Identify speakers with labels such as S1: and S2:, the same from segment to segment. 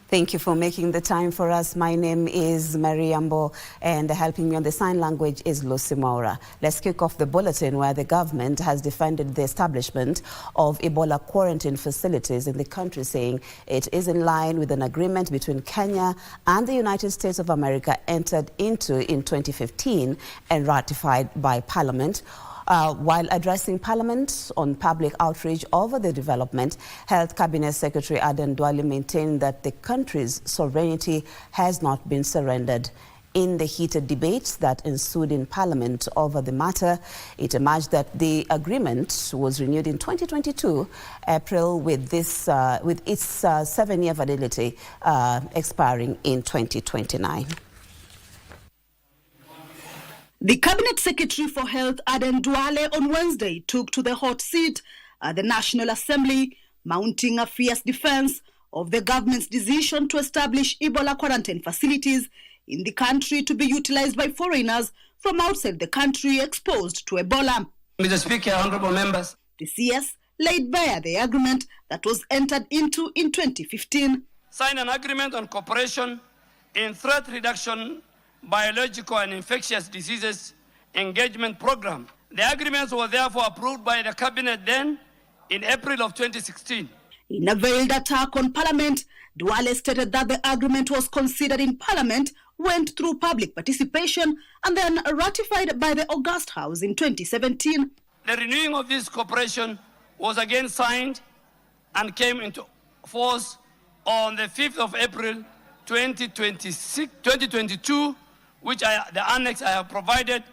S1: Thank you for making the time for us. My name is Mary Ambo, and helping me on the sign language is Lucy Maura. Let's kick off the bulletin where the government has defended the establishment of Ebola quarantine facilities in the country, saying it is in line with an agreement between Kenya and the United States of America entered into in 2015 and ratified by Parliament. While addressing Parliament on public outrage over the development, Health Cabinet Secretary Aden Duale maintained that the country's sovereignty has not been surrendered. In the heated debates that ensued in Parliament over the matter, it emerged that the agreement was renewed in 2022, April, with its 7-year validity expiring in 2029.
S2: The Cabinet Secretary for Health, Aden Duale, on Wednesday took to the hot seat at the National Assembly, mounting a fierce defense of the government's decision to establish Ebola quarantine facilities in the country to be utilized by foreigners from outside the country exposed to Ebola.
S3: Mr. Speaker, honorable members.
S2: The CS laid bare the agreement that was entered into in 2015.
S3: Signed an agreement on cooperation in threat reduction, biological and infectious diseases engagement program. The agreements were therefore approved by the Cabinet then in April of 2016.
S2: In a veiled attack on Parliament, Duale stated that the agreement was considered in Parliament, went through public participation, and then ratified by the August House in 2017.
S3: The renewing of this cooperation was again signed and came into force on the 5th of April 2022, which the annex I have provided.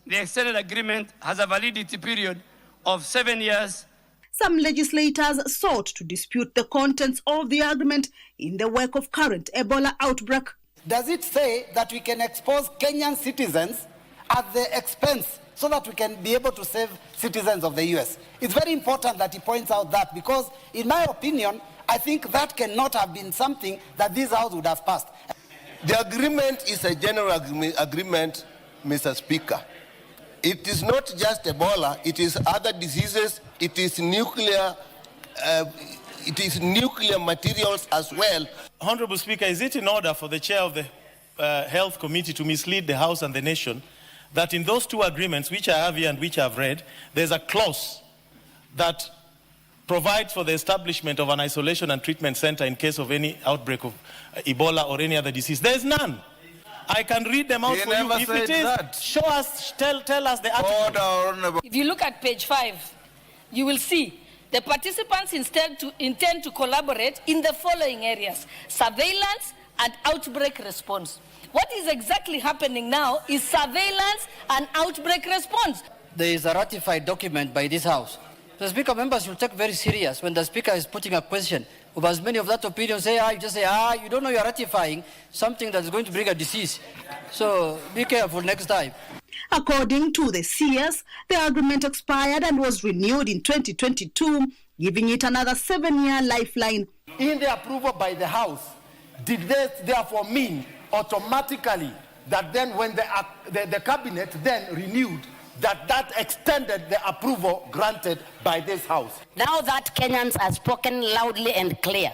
S3: The extended agreement has a validity period of 7 years.
S2: Some legislators sought to dispute the contents of the agreement in the wake of current Ebola outbreak.
S4: Does it say that we can expose Kenyan citizens at the expense so that we can be able to save citizens of the US? It's very important that he points out that, because in my opinion, I think that cannot have been something that this House would have passed.
S5: The agreement is a general agreement, Mr. Speaker. It is not just Ebola, it is other diseases, it is nuclear materials as well.
S6: Honorable Speaker, is it in order for the chair of the Health Committee to mislead the House and the nation that in those two agreements, which I have here and which I have read, there's a clause that provides for the establishment of an isolation and treatment center in case of any outbreak of Ebola or any other disease? There's none. I can read them out for you. If it is, show us, tell us the article.
S7: If you look at page 5, you will see the participants intend to collaborate in the following areas: surveillance and outbreak response. What is exactly happening now is surveillance and outbreak response.
S8: There is a ratified document by this House. The Speaker, members will take very serious when the Speaker is putting a question. Of as many of that opinion say, you just say, you don't know you're ratifying something that's going to bring a disease. So be careful next time.
S2: According to the CS, the agreement expired and was renewed in 2022, giving it another 7-year lifeline.
S9: In the approval by the House, did they therefore mean automatically that then when the Cabinet then renewed, that extended the approval granted by this House?
S10: Now that Kenyans have spoken loudly and clear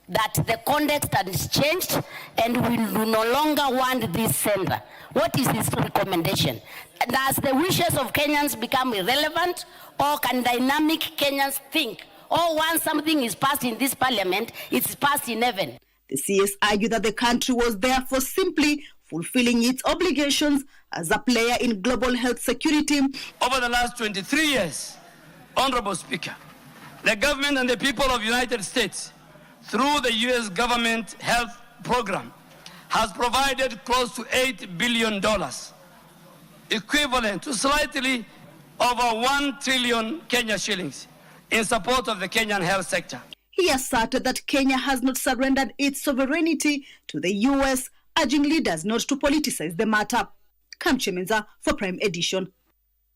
S10: that the context has changed and we do no longer want this center, what is his recommendation? Does the wishes of Kenyans become irrelevant, or can dynamic Kenyans think, once something is passed in this parliament, it's passed in heaven?
S2: The CS argued that the country was therefore simply fulfilling its obligations as a player in global health security.
S3: Over the last 23 years, Honorable Speaker, the government and the people of the United States, through the U.S. government health program, has provided close to $8 billion, equivalent to slightly over 1 trillion Kenya shillings, in support of the Kenyan health sector.
S2: He asserted that Kenya has not surrendered its sovereignty to the U.S., urging leaders not to politicize the matter. Kamchemenza for Prime Edition.